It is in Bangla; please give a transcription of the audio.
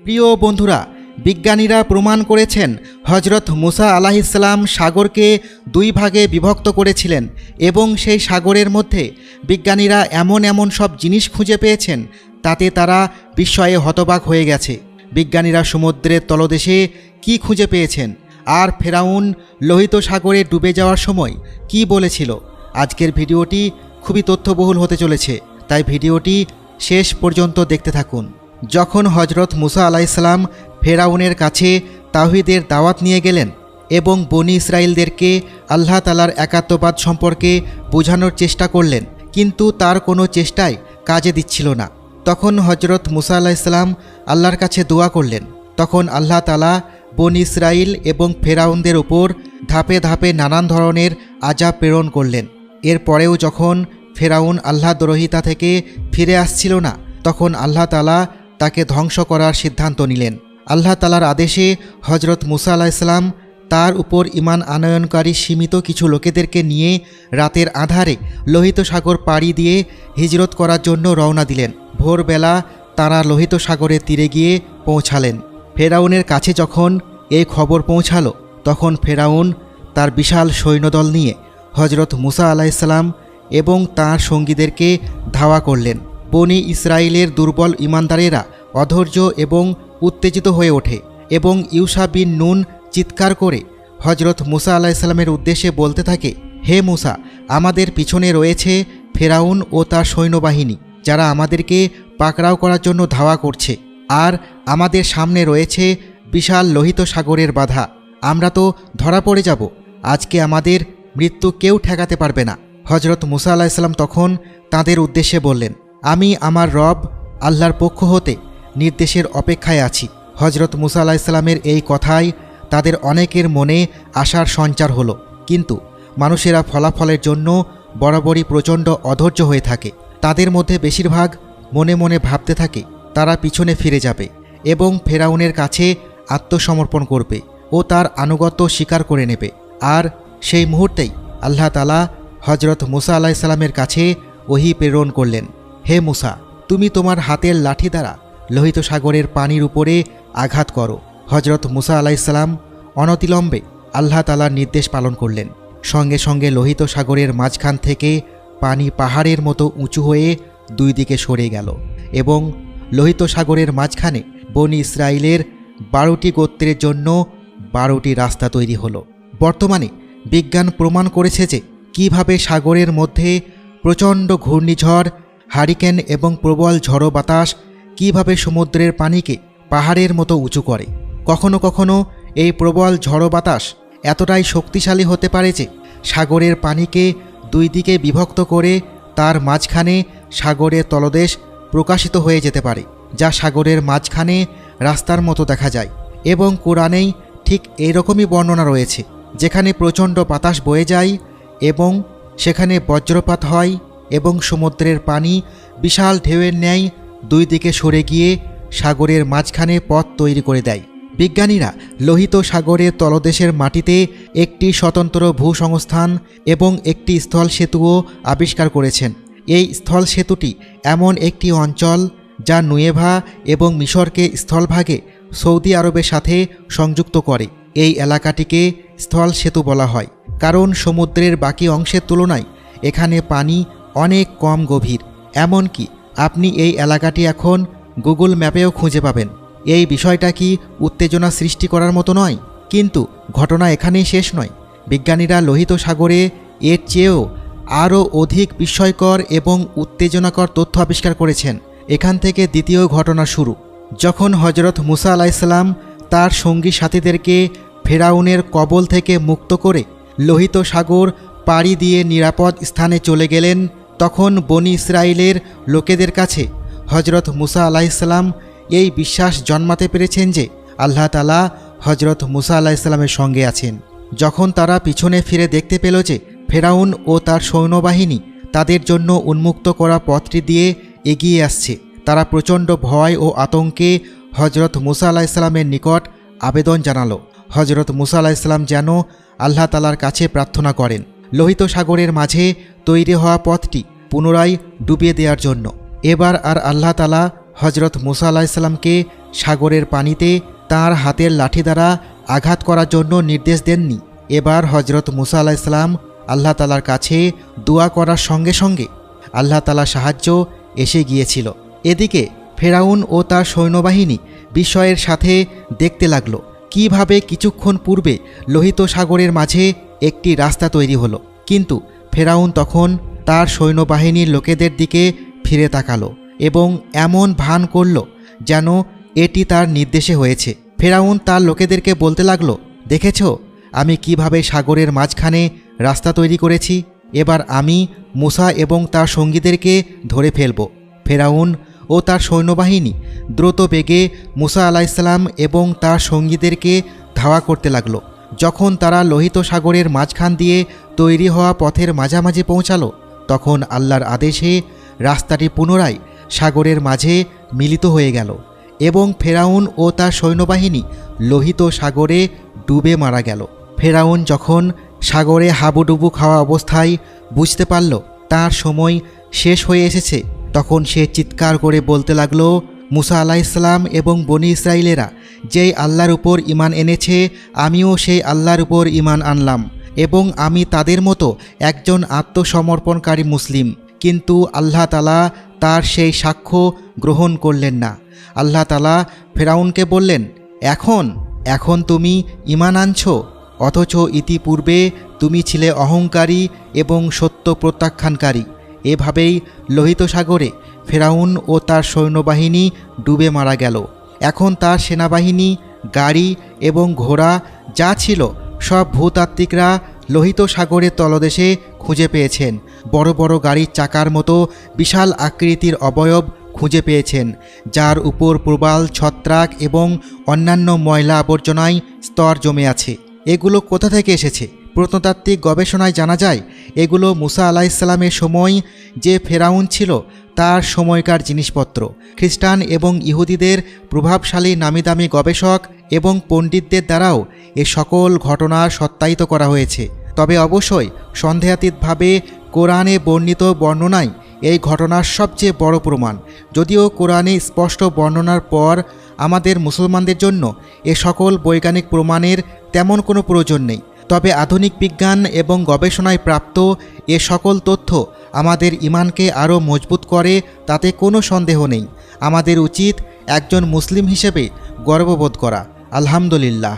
প্রিয় বন্ধুরা, বিজ্ঞানীরা প্রমাণ করেছেন হজরত মুসা আলাইহিসসালাম সাগরকে দুই ভাগে বিভক্ত করেছিলেন এবং সেই সাগরের মধ্যে বিজ্ঞানীরা এমন সব জিনিস খুঁজে পেয়েছেন তাতে তারা বিস্ময়ে হতবাক হয়ে গেছে। বিজ্ঞানীরা সমুদ্রের তলদেশে কি খুঁজে পেয়েছেন আর ফেরাউন লোহিত সাগরে ডুবে যাওয়ার সময় কি বলেছিল। আজকের ভিডিওটি খুবই তথ্যবহুল হতে চলেছে, তাই ভিডিওটি শেষ পর্যন্ত দেখতে থাকুন। যখন হজরত মুসা আলাইহিসসালাম ফেরাউনের কাছে তাওহীদের দাওয়াত নিয়ে গেলেন এবং বনি ইসরাইলদেরকে আল্লাহ তাআলার একাত্মবাদ সম্পর্কে বোঝানোর চেষ্টা করলেন, কিন্তু তার কোনো চেষ্টাই কাজে দিচ্ছিল না। তখন হজরত মুসা আলাইহিসসালাম আল্লাহর কাছে দোয়া করলেন। তখন আল্লাহ তাআলা বনি ইসরাইল এবং ফেরাউনদের উপর ধাপে ধাপে নানান ধরনের আযাব প্রেরণ করলেন। এরপরেও যখন ফেরাউন আল্লাহদ্রোহিতা থেকে ফিরে আসছিল না, তখন আল্লাহ তাআলা তাকে ধ্বংস করার সিদ্ধান্ত নিলেন। আল্লাহ তাআলার আদেশে হজরত মুসা আলাইহিসসালাম তার উপর ঈমান আনয়নকারী সীমিত কিছু লোকেদেরকে নিয়ে রাতের আঁধারে লোহিত সাগর পাড়ি দিয়ে হিজরত করার জন্য রওনা দিলেন। ভোরবেলা তারা লোহিত সাগরের তীরে গিয়ে পৌঁছালেন। ফেরাউনের কাছে যখন এই খবর পৌঁছালো, তখন ফেরাউন তার বিশাল সৈন্যদল নিয়ে হজরত মুসা আলাইহিসসালাম এবং তাঁর সঙ্গীদেরকে ধাওয়া করলেন। বনি ইসরায়েলের দুর্বল ঈমানদারেরা অধৈর্য এবং উত্তেজিত হয়ে ওঠে এবং ইউশা বিন নুন চিৎকার করে হজরত মুসা আলাইহিসসালামের উদ্দেশ্যে বলতে থাকে, হে মুসা, আমাদের পিছনে রয়েছে ফেরাউন ও তার সৈন্যবাহিনী, যারা আমাদেরকে পাকড়াও করার জন্য ধাওয়া করছে, আর আমাদের সামনে রয়েছে বিশাল লোহিত সাগরের বাধা। আমরা তো ধরা পড়ে যাব। আজকে আমাদের মৃত্যু কেউ ঠেকাতে পারবে না। হজরত মুসা আলাইহিসসালাম তখন তাদের উদ্দেশ্যে বললেন, আমি আমার রব আল্লাহর পক্ষ হতে নির্দেশের অপেক্ষায় আছি। হজরত মুসা আলাইহিসসালামের এই কথায় তাদের অনেকের মনে আশার সঞ্চার হলো, কিন্তু মানুষেরা ফলাফলের জন্য বরাবরই প্রচণ্ড অধৈর্য হয়ে থাকে। তাদের মধ্যে বেশিরভাগ মনে মনে ভাবতে থাকে তারা পিছনে ফিরে যাবে এবং ফেরাউনের কাছে আত্মসমর্পণ করবে ও তার আনুগত্য স্বীকার করে নেবে। আর সেই মুহূর্তেই আল্লাহ তাআলা হজরত মুসা আলাইহিসসালামের কাছে ওহী প্রেরণ করলেন, হে মুসা, তুমি তোমার হাতের লাঠি দ্বারা লোহিত সাগরের পানির উপরে আঘাত করো। হজরত মুসা আলাইহিসসালাম অনতিলম্বে আল্লাহ তাআলার নির্দেশ পালন করলেন। সঙ্গে সঙ্গে লোহিত সাগরের মাঝখান থেকে পানি পাহাড়ের মতো উঁচু হয়ে দুই দিকে সরে গেল এবং লোহিত সাগরের মাঝখানে বনি ইসরায়েলের 12টি গোত্রের জন্য 12টি রাস্তা তৈরি হলো। বর্তমানে বিজ্ঞান প্রমাণ করেছে যে কিভাবে সাগরের মধ্যে প্রচণ্ড ঘূর্ণিঝড়, হারিকেন এবং প্রবল ঝড়ো বাতাস কিভাবে সমুদ্রের পানিকে পাহাড়ের মতো উঁচু করে। কখনো কখনো এই প্রবল ঝড়ো বাতাস এতটাই শক্তিশালী হতে পারে যে সাগরের পানিকে দুই দিকে বিভক্ত করে তার মাঝখানে সাগরের তলদেশ প্রকাশিত হয়ে যেতে পারে, যা সাগরের মাঝখানে রাস্তার মতো দেখা যায়। এবং কোরআনেই ঠিক এইরকমই বর্ণনা রয়েছে, যেখানে প্রচণ্ড বাতাস বয়ে যায় এবং সেখানে বজ্রপাত হয় এবং সমুদ্রের পানি বিশাল ঢেউয়ের ন্যায় দুই দিকে সরে গিয়ে সাগরের মাঝখানে পথ তৈরি করে দেয়। বিজ্ঞানীরা লোহিত সাগরের তলদেশের মাটিতে একটি স্বতন্ত্র ভূসংস্থান এবং একটি স্থল সেতুও আবিষ্কার করেছেন। এই স্থল সেতুটি এমন একটি অঞ্চল যা নুয়েভা এবং মিশরকে স্থলভাগে সৌদি আরবের সাথে সংযুক্ত করে। এই এলাকাটিকে স্থল সেতু বলা হয় কারণ সমুদ্রের বাকি অংশের তুলনায় এখানে পানি অনেক কম গভীর। এমনকি আপনি এই এলাকাটি এখন গুগল ম্যাপেও খুঁজে পাবেন। এই বিষয়টা কি উত্তেজনা সৃষ্টি করার মতো নয়? কিন্তু ঘটনা এখানেই শেষ নয়। বিজ্ঞানীরা লোহিত সাগরে এর চেয়েও আরও অধিক বিস্ময়কর এবং উত্তেজনাকর তথ্য আবিষ্কার করেছেন। এখান থেকে দ্বিতীয় ঘটনা শুরু। যখন হজরত মুসা আলাইহিসসালাম তার সঙ্গী সাথীদেরকে ফেরাউনের কবল থেকে মুক্ত করে লোহিত সাগর পাড়ি দিয়ে নিরাপদ স্থানে চলে গেলেন, তখন বনি ইসরায়েলের লোকেদের কাছে হজরত মুসা আলাইহিসসালাম এই বিশ্বাস জন্মাতে পেরেছেন যে আল্লাহ তাআলা হজরত মুসা আলাইহিসসালামের সঙ্গে আছেন। যখন তারা পিছনে ফিরে দেখতে পেল যে ফেরাউন ও তার সৈন্যবাহিনী তাদের জন্য উন্মুক্ত করা পথটি দিয়ে এগিয়ে আসছে, তারা প্রচণ্ড ভয় ও আতঙ্কে হজরত মুসা আলাইহিসসালামের নিকট আবেদন জানালো। হজরত মুসা আলাইহিসসালাম যেন আল্লাহ তাআলার কাছে প্রার্থনা করেন লোহিত সাগরের মাঝে তৈরি হওয়া পথটি পুনরায় ডুবিয়ে দেওয়ার জন্য। এবার আর আল্লাহ তাআলা হজরত মুসা আলাইহিসসালামকে সাগরের পানিতে তার হাতের লাঠি দ্বারা আঘাত করার জন্য নির্দেশ দেননি। এবার হজরত মুসা আলাইহিসসালাম আল্লাহ তালার কাছে দোয়া করার সঙ্গে সঙ্গে আল্লাহ তালার সাহায্য এসে গিয়েছিল। এদিকে ফেরাউন ও তার সৈন্যবাহিনী বিস্ময়ের সাথে দেখতে লাগল কিভাবে কিছুক্ষণ পূর্বে লোহিত সাগরের মাঝে একটি রাস্তা তৈরি হলো। কিন্তু ফেরাউন তখন তার সৈন্যবাহিনীর লোকেদের দিকে ফিরে তাকালো এবং এমন ভান করল যেন এটি তার নির্দেশে হয়েছে। ফেরাউন তার লোকেদেরকে বলতে লাগলো, দেখেছ আমি কিভাবে সাগরের মাঝখানে রাস্তা তৈরি করেছি, এবার আমি মুসা এবং তার সঙ্গীদেরকে ধরে ফেলব। ফেরাউন ও তার সৈন্যবাহিনী দ্রুত বেগে মুসা আলাইহিসসালাম এবং তার সঙ্গীদেরকে ধাওয়া করতে লাগলো। যখন তারা লোহিত সাগরের মাঝখান দিয়ে তৈরি হওয়া পথের মাঝামাঝি পৌঁছালো, তখন আল্লাহর আদেশে রাস্তাটি পুনরায় সাগরের মাঝে মিলিত হয়ে গেল এবং ফেরাউন ও তার সৈন্যবাহিনী লোহিত সাগরে ডুবে মারা গেল। ফেরাউন যখন সাগরে হাবুডুবু খাওয়া অবস্থায় বুঝতে পারল তার সময় শেষ হয়ে এসেছে, তখন সে চিৎকার করে বলতে লাগলো, মুসা আলাইহিসসালাম এবং বনি ইসরাইলেরা যেই আল্লাহর উপর ঈমান এনেছে, আমিও সেই আল্লাহর উপর ঈমান আনলাম এবং আমি তাদের মতো একজন আত্মসমর্পণকারী মুসলিম। কিন্তু আল্লাহ তাআলা তার সেই সাক্ষ্য গ্রহণ করলেন না। আল্লাহ তাআলা ফেরাউনকে বললেন, এখন তুমি ঈমান আনছো, অথচ ইতিপূর্বে তুমি ছিলে অহংকারী এবং সত্য প্রত্যাখ্যানকারী। এভাবেই লোহিত সাগরে ফেরাউন ও তার সৈন্যবাহিনী ডুবে মারা গেল। এখন তার সেনাবাহিনী, গাড়ি এবং ঘোড়া যা ছিল সব ভূতাত্ত্বিকরা লোহিত সাগরের তলদেশে খুঁজে পেয়েছেন। বড় বড় গাড়ির চাকার মতো বিশাল আকৃতির অবয়ব খুঁজে পেয়েছেন, যার উপর প্রবাল, ছত্রাক এবং অন্যান্য ময়লা আবর্জনায় স্তর জমে আছে। এগুলো কোথা থেকে এসেছে? প্রত্নতাত্ত্বিক গবেষণায় জানা যায় এগুলো মুসা আলাইহিসসালামের সময় যে ফেরাউন ছিল তার সময়কার জিনিসপত্র। খ্রিস্টান এবং ইহুদিদের প্রভাবশালী নামিদামি গবেষক এবং পণ্ডিতদের দ্বারাও এ সকল ঘটনা সত্যায়িত করা হয়েছে। তবে অবশ্যই সন্দেহাতীতভাবে কোরআনে বর্ণিত বর্ণনাই এই ঘটনার সবচেয়ে বড় প্রমাণ। যদিও কোরআনে স্পষ্ট বর্ণনার পর আমাদের মুসলমানদের জন্য এ সকল বৈজ্ঞানিক প্রমাণের তেমন কোনো প্রয়োজন নেই। তবে আধুনিক বিজ্ঞান এবং গবেষণায় প্রাপ্ত এ সকল তথ্য আমাদের ঈমানকে আরও মজবুত করে, তাতে কোনো সন্দেহ নেই। আমাদের উচিত একজন মুসলিম হিসেবে গর্ববোধ করা। আলহামদুলিল্লাহ।